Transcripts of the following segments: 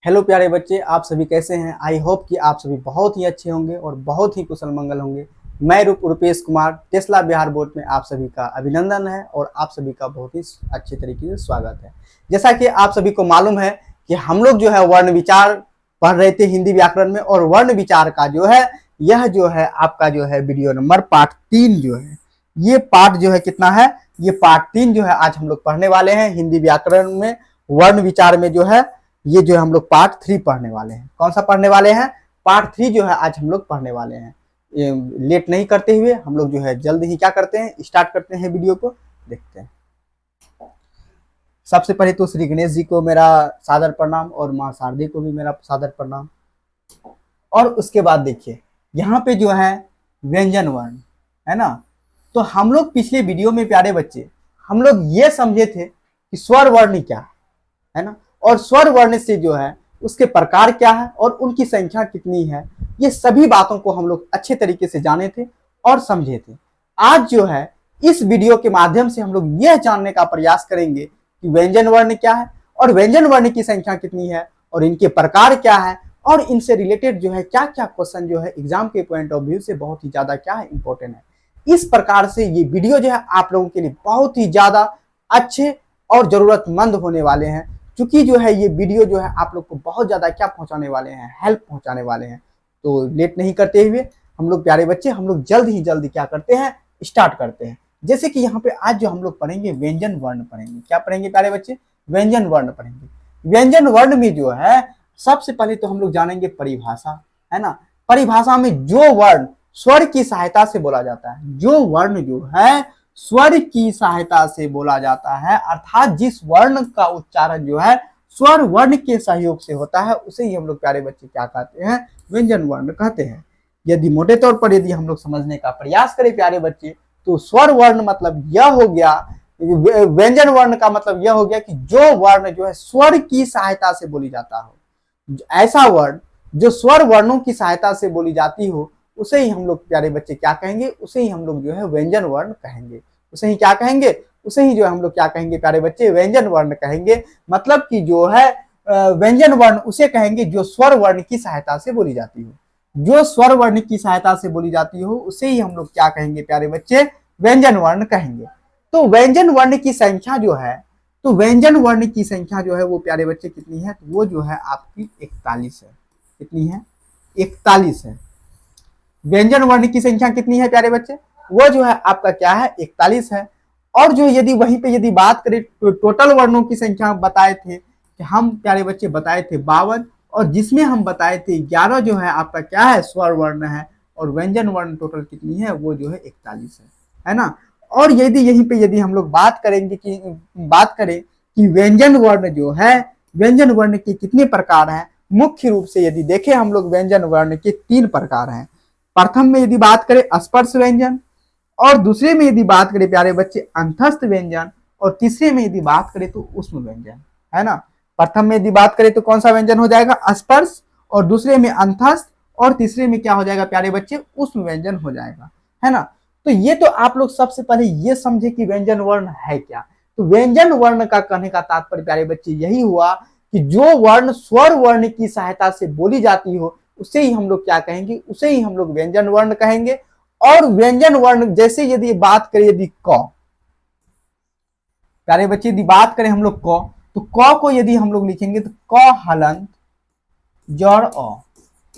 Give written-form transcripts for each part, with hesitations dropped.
Hello प्यारे बच्चे, आप सभी कैसे हैं। आई होप कि आप सभी बहुत ही अच्छे होंगे और बहुत ही कुशल मंगल होंगे। मैं रुपेश कुमार टेस्ला बिहार बोर्ड में आप सभी का अभिनंदन है और आप सभी का बहुत ही अच्छे तरीके से स्वागत है। जैसा कि आप सभी को मालूम है कि हम लोग जो है वर्ण विचार पढ़ रहे थे हिंदी व्याकरण में, और वर्ण विचार का जो है यह जो है आपका जो है वीडियो नंबर पार्ट 3 जो है, ये पार्ट जो है कितना है, ये पार्ट 3 जो है आज हम लोग पढ़ने वाले हैं हिंदी व्याकरण में। वर्ण विचार में जो है ये जो है हम लोग पार्ट 3 पढ़ने वाले हैं। कौन सा पढ़ने वाले हैं? पार्ट 3 जो है आज हम लोग पढ़ने वाले हैं। ये लेट नहीं करते हुए हम लोग जो है जल्द ही क्या करते हैं, स्टार्ट करते हैं, वीडियो को देखते हैं। सबसे पहले तो श्री गणेश जी को मेरा सादर प्रणाम और माँ शारदे को भी मेरा सादर प्रणाम। और उसके बाद देखिए यहाँ पे जो है व्यंजन वर्ण है ना। तो हम लोग पिछले वीडियो में प्यारे बच्चे हम लोग ये समझे थे कि स्वर वर्ण क्या है ना, और स्वर वर्ण से जो है उसके प्रकार क्या है और उनकी संख्या कितनी है, ये सभी बातों को हम लोग अच्छे तरीके से जाने थे और समझे थे। आज जो है इस वीडियो के माध्यम से हम लोग यह जानने का प्रयास करेंगे कि व्यंजन वर्ण क्या है और व्यंजन वर्ण की संख्या कितनी है और इनके प्रकार क्या है, और इनसे रिलेटेड जो है क्या क्या क्वेश्चन जो है एग्जाम के पॉइंट ऑफ व्यू से बहुत ही ज्यादा क्या है इंपॉर्टेंट है। इस प्रकार से ये वीडियो जो है आप लोगों के लिए बहुत ही ज्यादा अच्छे और जरूरतमंद होने वाले हैं, क्योंकि जो है ये वीडियो जो है आप लोग को बहुत ज्यादा क्या पहुंचाने वाले हैं, हेल्प पहुंचाने वाले हैं। तो लेट नहीं करते हुए हम लोग प्यारे बच्चे हम लोग जल्द ही जल्द क्या करते हैं, स्टार्ट करते हैं। जैसे कि यहाँ पे आज जो हम लोग पढ़ेंगे व्यंजन वर्ण पढ़ेंगे। क्या पढ़ेंगे प्यारे बच्चे? व्यंजन वर्ण पढ़ेंगे। व्यंजन वर्ण में जो है सबसे पहले तो हम लोग जानेंगे परिभाषा, है ना। परिभाषा में जो वर्ण स्वर की सहायता से बोला जाता है, जो वर्ण जो है स्वर की सहायता से बोला जाता है, अर्थात जिस वर्ण का उच्चारण जो है स्वर वर्ण के सहयोग से होता है, उसे ही हम लोग प्यारे बच्चे क्या कहते हैं, व्यंजन वर्ण कहते हैं। यदि मोटे तौर पर यदि हम लोग समझने का प्रयास करें प्यारे बच्चे, तो स्वर वर्ण मतलब यह हो गया, व्यंजन वर्ण का मतलब यह हो गया कि जो वर्ण जो है स्वर की सहायता से बोली जाता हो, ऐसा वर्ण जो स्वर वर्णों की सहायता से बोली जाती हो, उसे ही हम लोग प्यारे बच्चे क्या कहेंगे, उसे ही हम लोग जो है व्यंजन वर्ण कहेंगे। उसे ही क्या कहेंगे, उसे ही जो है हम लोग क्या कहेंगे प्यारे बच्चे, व्यंजन वर्ण कहेंगे। मतलब कि जो है व्यंजन वर्ण उसे कहेंगे जो स्वर वर्ण की सहायता से बोली जाती हो, जो स्वर वर्ण की सहायता से बोली जाती हो उसे ही हम लोग क्या कहेंगे प्यारे बच्चे, व्यंजन वर्ण कहेंगे। तो व्यंजन वर्ण की संख्या जो है, तो व्यंजन वर्ण की संख्या जो है वो प्यारे बच्चे कितनी है, तो वो जो है आपकी 41 है। कितनी है? 41 है। व्यंजन वर्ण की संख्या कितनी है प्यारे बच्चे? वो जो है आपका क्या है, 41 है। और जो यदि वहीं पे यदि बात करें तो टोटल वर्णों की संख्या बताए थे कि हम प्यारे बच्चे बताए थे 52, और जिसमें हम बताए थे 11 जो है आपका क्या है, स्वर वर्ण है, और व्यंजन वर्ण टोटल कितनी है, वो जो है 41 है ना। और यदि यहीं पे यदि हम लोग बात करें कि व्यंजन वर्ण जो है, व्यंजन वर्ण के कितने प्रकार हैं, मुख्य रूप से यदि देखें हम लोग व्यंजन वर्ण के 3 प्रकार हैं। प्रथम में यदि बात करें स्पर्श व्यंजन, और दूसरे में यदि बात करें प्यारे बच्चे अंतस्थ व्यंजन, और तीसरे में यदि बात करें तो ऊष्म व्यंजन, है ना। प्रथम में यदि बात करें तो कौन सा व्यंजन हो जाएगा, स्पर्श, और दूसरे में अंतस्थ, और तीसरे में क्या हो जाएगा प्यारे बच्चे, ऊष्म व्यंजन हो जाएगा, है ना। तो ये तो आप लोग सबसे पहले ये समझे कि व्यंजन वर्ण है क्या। तो व्यंजन वर्ण का कहने का तात्पर्य प्यारे बच्चे यही हुआ कि जो वर्ण स्वर वर्ण की सहायता से बोली जाती हो, उसे ही हम लोग क्या कहेंगे, उसे ही हम लोग व्यंजन वर्ण कहेंगे। और व्यंजन वर्ण जैसे यदि बात करें यदि क, प्यारे बच्चे यदि बात करें हम लोग क, तो क को यदि हम लोग लिखेंगे तो क हलंत जोड़ अ,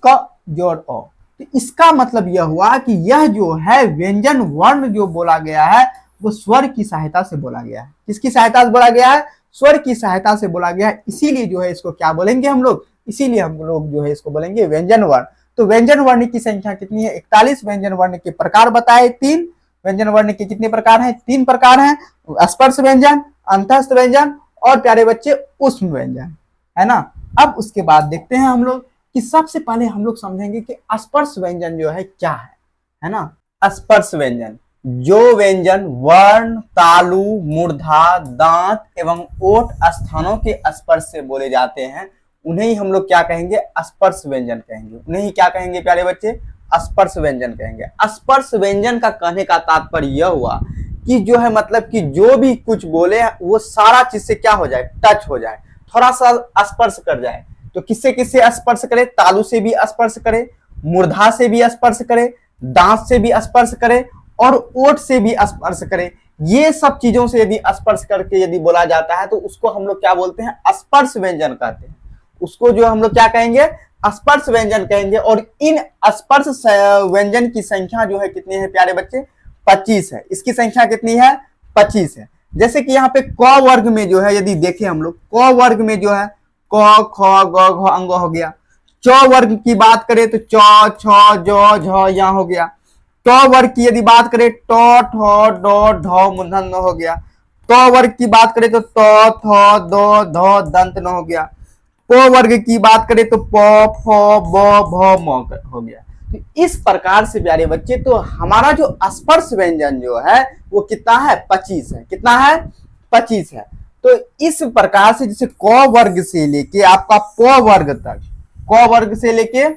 क जोड़ अ। तो इसका मतलब यह हुआ कि यह जो है व्यंजन वर्ण जो बोला गया है वो स्वर की सहायता से बोला गया है। किसकी सहायता से बोला गया है? स्वर की सहायता से बोला गया है। इसीलिए जो है इसको क्या बोलेंगे हम लोग, इसीलिए हम लोग जो है इसको बोलेंगे व्यंजन वर्ण। तो व्यंजन वर्ण की संख्या कितनी है? 41। व्यंजन वर्ण के प्रकार बताए 3। व्यंजन वर्ण के कितने प्रकार हैं? 3 प्रकार हैं, स्पर्श व्यंजन, अंतस्थ व्यंजन, और प्यारे बच्चे ऊष्म व्यंजन, है ना। अब उसके बाद देखते हैं हम लोग कि सबसे पहले हम लोग समझेंगे कि स्पर्श व्यंजन जो है क्या है ना। स्पर्श व्यंजन जो व्यंजन वर्ण, तालु, मूर्धा, दांत एवं ओठ स्थानों के स्पर्श से बोले जाते हैं, उन्हें ही हम लोग क्या कहेंगे, स्पर्श व्यंजन कहेंगे। उन्हें ही क्या कहेंगे प्यारे बच्चे, स्पर्श व्यंजन कहेंगे। स्पर्श व्यंजन का कहने का तात्पर्य यह हुआ कि जो है मतलब कि जो भी कुछ बोले वो सारा चीज से क्या हो जाए, टच हो जाए, थोड़ा सा स्पर्श कर जाए। तो किससे किससे स्पर्श करे, तालु से भी स्पर्श करे, मूर्धा से भी स्पर्श करे, दांत से भी स्पर्श करे और ओठ से भी स्पर्श करे। ये सब चीजों से यदि स्पर्श करके यदि बोला जाता है तो उसको हम लोग क्या बोलते हैं, स्पर्श व्यंजन कहते हैं। उसको जो हम लोग क्या कहेंगे, स्पर्श व्यंजन कहेंगे। और इन स्पर्श व्यंजन की संख्या जो है कितनी है प्यारे बच्चे, 25 है। इसकी संख्या कितनी है, 25 है। जैसे कि यहाँ पे क वर्ग में जो है यदि देखें हम लोग, क वर्ग में जो है क ख ग घ अंग हो गया। च वर्ग की बात करें तो च छ ज झ यहाँ हो गया। ट वर्ग की यदि बात करें ट ठ ड ढ मूर्धन्य हो गया। त वर्ग की बात करें तो त थ द ध दंत न हो गया। प वर्ग की बात करें तो प फ ब भ म हो गया। तो इस प्रकार से प्यारे बच्चे तो हमारा जो स्पर्श व्यंजन जो है वो कितना है, 25 है। कितना है, 25 है। तो इस प्रकार से जैसे क वर्ग से लेके आपका प वर्ग तक, क वर्ग से लेके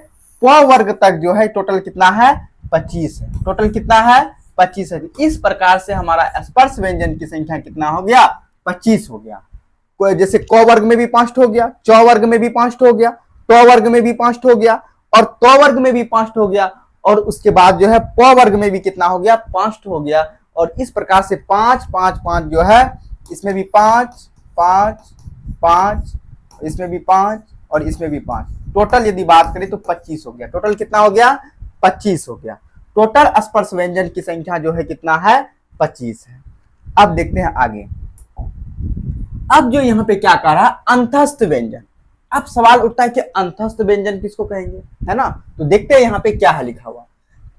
प वर्ग तक जो है टोटल कितना है, 25 है। टोटल कितना है, 25 है। इस प्रकार से हमारा स्पर्श व्यंजन की संख्या कितना हो गया, 25 हो गया। जैसे क वर्ग में भी 5 हो गया, च वर्ग में भी 5 हो गया, ट वर्ग में भी 5 हो गया और त वर्ग में भी 5 हो गया और उसके बाद जो है प वर्ग में भी कितना हो गया, 5 हो गया। और इस प्रकार से 5 5 5 जो है, इसमें भी 5 5 5, इसमें भी 5 और इसमें भी 5, टोटल यदि बात करें तो 25 हो गया। टोटल कितना हो गया, 25 हो गया। टोटल स्पर्श व्यंजन की संख्या जो है कितना है, 25 है। अब देखते हैं आगे। अब जो यहाँ पे क्या कह रहा है, अंतस्थ व्यंजन। अब सवाल उठता है कि अंतस्थ व्यंजन किसको कहेंगे, है ना। तो देखते हैं यहाँ पे क्या है लिखा हुआ।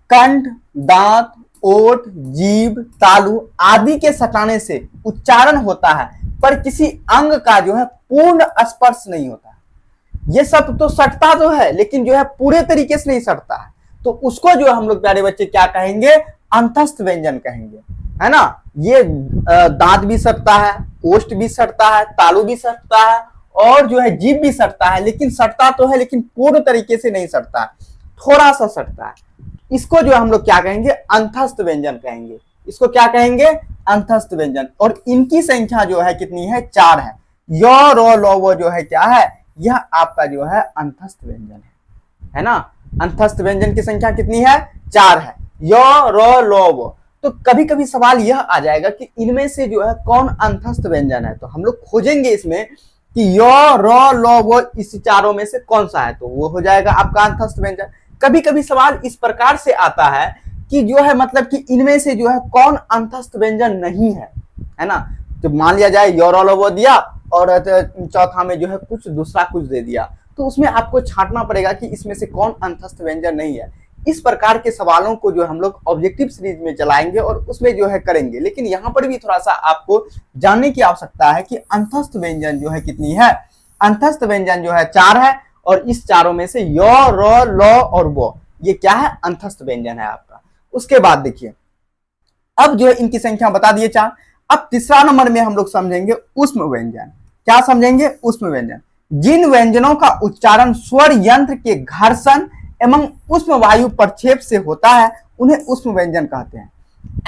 कंठ, दांत, ओठ, जीभ, तालु आदि के सटाने से उच्चारण होता है पर किसी अंग का जो है पूर्ण स्पर्श नहीं होता है। ये सब तो सटता तो है लेकिन जो है पूरे तरीके से नहीं सटता है, तो उसको जो हम लोग प्यारे बच्चे क्या कहेंगे, अंतस्थ व्यंजन कहेंगे, है ना। ये दांत भी सटता है, ओष्ठ भी सटता है, तालु भी सटता है और जो है जीभ भी सटता है, लेकिन सटता तो है लेकिन पूर्ण तरीके से नहीं सटता है, थोड़ा सा सटता है। इसको जो हम लोग क्या कहेंगे, अंतस्थ व्यंजन कहेंगे। इसको क्या कहेंगे, अंतस्थ व्यंजन। और इनकी संख्या जो है कितनी है, 4 है। य रो लो वो जो है क्या है, यह आपका जो है अंतस्थ व्यंजन है ना। अंतस्थ व्यंजन की संख्या कितनी है, 4 है। य रो लो वो। तो कभी कभी सवाल यह आ जाएगा कि इनमें से जो है कौन अंतस्थ व्यंजन है, तो हम लोग खोजेंगे इसमें कि य रो लो वो इस चारों में से कौन सा है, तो वो हो जाएगा आपका अंतस्थ व्यंजन। कभी कभी सवाल इस प्रकार से आता है कि जो है मतलब कि इनमें से जो है कौन अंतस्थ व्यंजन नहीं है ना। तो मान लिया जाए य रो लो वो दिया और चौथा में जो है कुछ दूसरा कुछ दे दिया, तो उसमें आपको छांटना पड़ेगा कि इसमें से कौन अंतस्थ व्यंजन नहीं है। इस प्रकार के सवालों को जो हम लोग ऑब्जेक्टिव सीरीज में चलाएंगे और उसमें जो है करेंगे। लेकिन यहाँ पर भी थोड़ा सा आपको जानने की आवश्यकता है कि अंतस्थ व्यंजन जो है कितनी है, अंतस्थ व्यंजन जो है 4 है और इस चारों में से य र ल और वो ये क्या है, अंतस्थ व्यंजन है आपका। उसके बाद देखिए अब जो है इनकी संख्या बता दिए 4। अब तीसरा नंबर में हम लोग समझेंगे ऊष्म व्यंजन। क्या समझेंगे, ऊष्म व्यंजन। जिन व्यंजनों का उच्चारण स्वर यंत्र के घर्षण एवं ऊष्म वायु प्रक्षेप से होता है उन्हें ऊष्म व्यंजन कहते हैं।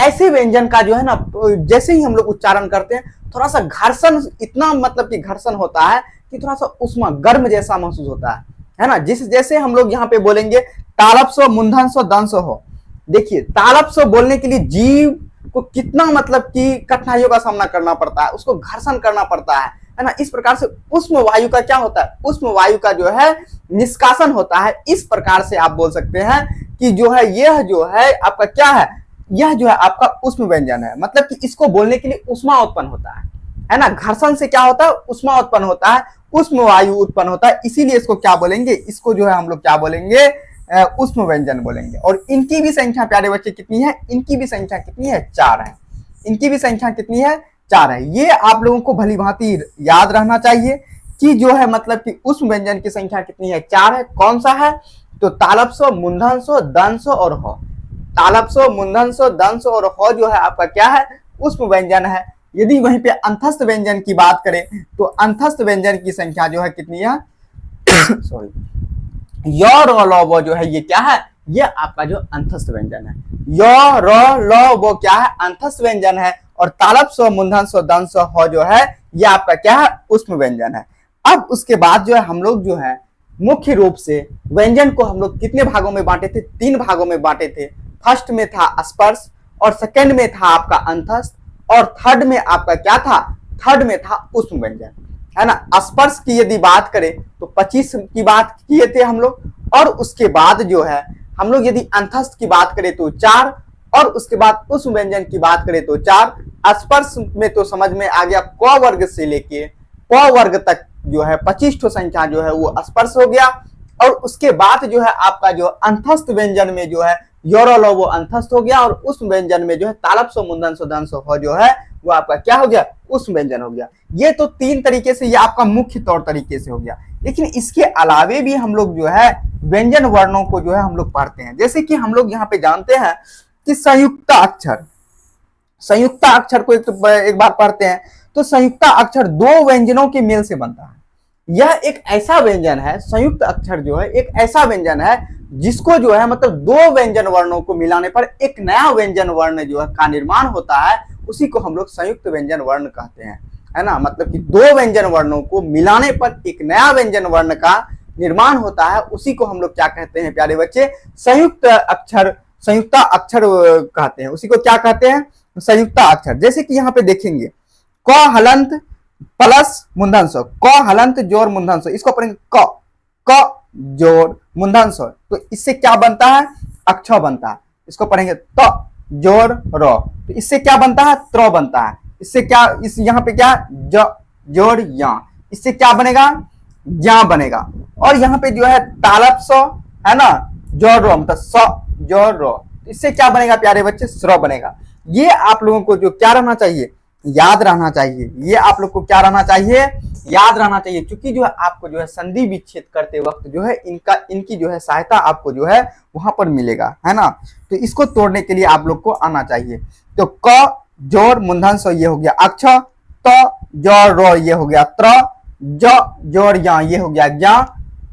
ऐसे व्यंजन का जो है ना, जैसे ही हम लोग उच्चारण करते हैं थोड़ा सा घर्षण, इतना मतलब कि घर्षण होता है कि थोड़ा सा ऊष्मा गर्म जैसा महसूस होता है ना। जिस जैसे हम लोग यहाँ पे बोलेंगे तालब्सो मुंधनसो दंसो हो। देखिए तालब्सो बोलने के लिए जीव को कितना मतलब कि कठिनाइयों का सामना करना पड़ता है, उसको घर्षण करना पड़ता है ना। इस प्रकार से ऊष्म वायु का क्या होता है, ऊष्म वायु का जो है निष्कासन होता है। इस प्रकार से आप बोल सकते हैं कि जो है यह जो है आपका क्या है, यह जो है आपका ऊष्म व्यंजन है। मतलब कि इसको बोलने के लिए ऊष्मा उत्पन्न होता है ना। घर्षण से क्या होता है, ऊष्मा उत्पन्न होता है, ऊष्म वायु उत्पन्न होता है, इसीलिए इसको क्या बोलेंगे, इसको जो है हम लोग क्या बोलेंगे, ऊष्म व्यंजन बोलेंगे। और इनकी भी संख्या प्यारे बच्चे कितनी है, इनकी भी संख्या कितनी है, 4 है। इनकी भी संख्या कितनी है, 4 है। ये आप लोगों को भली भांति याद रहना चाहिए कि जो है मतलब कि ऊष्म व्यंजन की संख्या कितनी है, 4 है। कौन सा है, तो तालब्सो मुंधनसो दंसो और हो। तालब्सो मुंधनसो दंसो और हो जो है आपका क्या है, ऊष्म व्यंजन है। यदि वहीं पे अंतस्थ व्यंजन की बात करें तो अंतस्थ व्यंजन की संख्या जो है कितनी है सॉरी, य र ल वो जो है ये क्या है, ये आपका जो अंतस्थ व्यंजन है। य र ल वो क्या है, अंतस्थ व्यंजन है। और तालब्सो मुंधनसो दंसो हो जो है ये आपका क्या है, ऊष्म व्यंजन है। अब उसके बाद जो है हम लोग जो है मुख्य रूप से व्यंजन को हम लोग कितने भागों में बांटे थे, 3 भागों में बांटे थे। फर्स्ट में था स्पर्श, और सेकंड में था आपका अंतस्थ, और थर्ड में आपका क्या था, थर्ड में था ऊष्म व्यंजन, है ना। स्पर्श की यदि बात करें तो 25 की बात किए थे हम लोग, और उसके बाद जो है हम लोग यदि अंतस्थ की बात करें तो 4, और उसके बाद ऊष्म व्यंजन की बात करें तो 4। स्पर्श में तो समझ में आ गया, क वर्ग से लेके प वर्ग तक जो है 25 ठो संख्या जो है वो स्पर्श हो गया। और उसके बाद जो है आपका जो अंतस्थ व्यंजन में जो है योरल वो अंतस्थ हो गया, और उस व्यंजन में जो है तालप सो मुंदन सो दंश हो जो है वो आपका क्या हो गया, उस व्यंजन हो गया। ये तो 3 तरीके से ये आपका मुख्य तौर तरीके से हो गया। लेकिन इसके अलावे भी हम लोग जो है व्यंजन वर्णों को जो है हम लोग पढ़ते हैं। जैसे कि हम लोग यहाँ पे जानते हैं कि संयुक्त अक्षर, संयुक्त अक्षर को एक बार पढ़ते हैं तो संयुक्त अक्षर 2 व्यंजनों के मेल से बनता है। यह एक ऐसा व्यंजन है, संयुक्त अक्षर जो है एक ऐसा व्यंजन है जिसको जो है मतलब 2 व्यंजन वर्णों को मिलाने पर एक नया व्यंजन वर्ण जो है का निर्माण होता है, उसी को हम लोग संयुक्त व्यंजन वर्ण कहते हैं, है ना। मतलब कि 2 व्यंजन वर्णों को मिलाने पर एक नया व्यंजन वर्ण का निर्माण होता है, उसी को हम लोग क्या कहते हैं प्यारे बच्चे, संयुक्त अक्षर, संयुक्त अक्षर कहते हैं। उसी को क्या कहते हैं, संयुक्त अक्षर। जैसे कि यहाँ पे देखेंगे क हलंत प्लस मूंधन स्व, क हलंत जोड़ मूंधन स्व, इसको पढ़ेंगे क जोड़ मूंधन स्व, तो इससे क्या बनता है, अक्ष बनता है। इसको पढ़ेंगे त जोड़ र, तो इससे क्या बनता है, त्र बनता है। इससे क्या, इस यहाँ पे क्या ज जोड़ या, इससे क्या बनेगा, ज्या बनेगा। और यहाँ पे जो है तालप स है ना, जोड़ रो मतलब स जोड़ रो, इससे क्या बनेगा प्यारे बच्चे, स्र बनेगा। ये आप लोगों को जो क्या रहना चाहिए, याद रहना चाहिए। ये आप लोग को क्या रहना चाहिए, याद रहना चाहिए। क्योंकि जो है आपको जो है संधि विच्छेद करते वक्त जो है इनकी जो है सहायता आपको जो है वहां पर मिलेगा, है ना। तो इसको तोड़ने के लिए आप लोग को आना चाहिए। तो क जोड़ मूंधन स्व ये हो गया अक्ष, त जोड़ रो ये हो गया त्र, ज जोड़ या ये हो गया ज्ञा,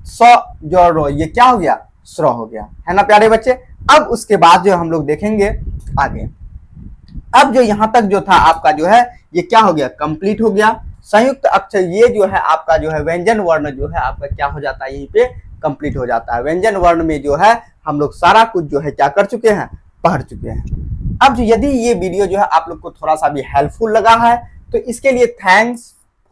स जोड़ रो ये क्या हो गया, स्र हो गया, है ना प्यारे बच्चे। अब उसके बाद जो हम लोग देखेंगे आगे। अब जो यहां तक जो था आपका जो है ये क्या हो गया, कंप्लीट हो गया। संयुक्त अक्षर ये जो है आपका जो है व्यंजन वर्ण जो है आपका क्या हो जाता है, यहीं पे कंप्लीट हो जाता है। व्यंजन वर्ण में जो है हम लोग सारा कुछ जो है क्या कर चुके हैं, पढ़ चुके हैं। अब जो यदि ये वीडियो जो है आप लोग को थोड़ा सा भी हेल्पफुल लगा है तो इसके लिए thanks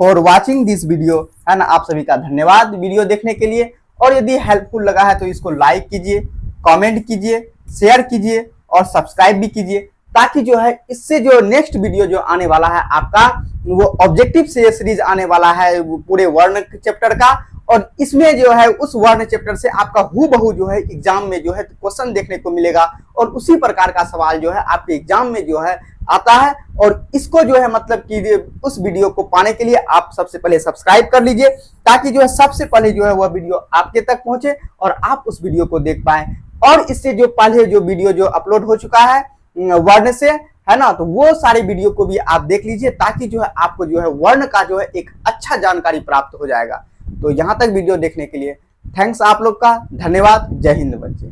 for watching this video, है ना। आप सभी का धन्यवाद वीडियो देखने के लिए। और यदि हेल्पफुल लगा है तो इसको लाइक कीजिए, कमेंट कीजिए, शेयर कीजिए और सब्सक्राइब भी कीजिए, ताकि जो है इससे जो नेक्स्ट वीडियो जो आने वाला है आपका वो ऑब्जेक्टिव से सीरीज आने वाला है पूरे वर्ण चैप्टर का, और इसमें जो है उस वर्ण चैप्टर से आपका हूबहू जो है एग्जाम में जो है क्वेश्चन देखने को मिलेगा, और उसी प्रकार का सवाल जो है आपके एग्जाम में जो है आता है। और इसको जो है मतलब कि उस वीडियो को पाने के लिए आप सबसे पहले सब्सक्राइब कर लीजिए, ताकि जो है सबसे पहले जो है वह वीडियो आपके तक पहुंचे और आप उस वीडियो को देख पाए। और इससे जो पहले जो वीडियो जो अपलोड हो चुका है वर्ण से, है ना, तो वो सारे वीडियो को भी आप देख लीजिए, ताकि जो है आपको जो है वर्ण का जो है एक अच्छा जानकारी प्राप्त हो जाएगा। तो यहाँ तक वीडियो देखने के लिए थैंक्स आप लोग का, धन्यवाद। जय हिंद बच्चे।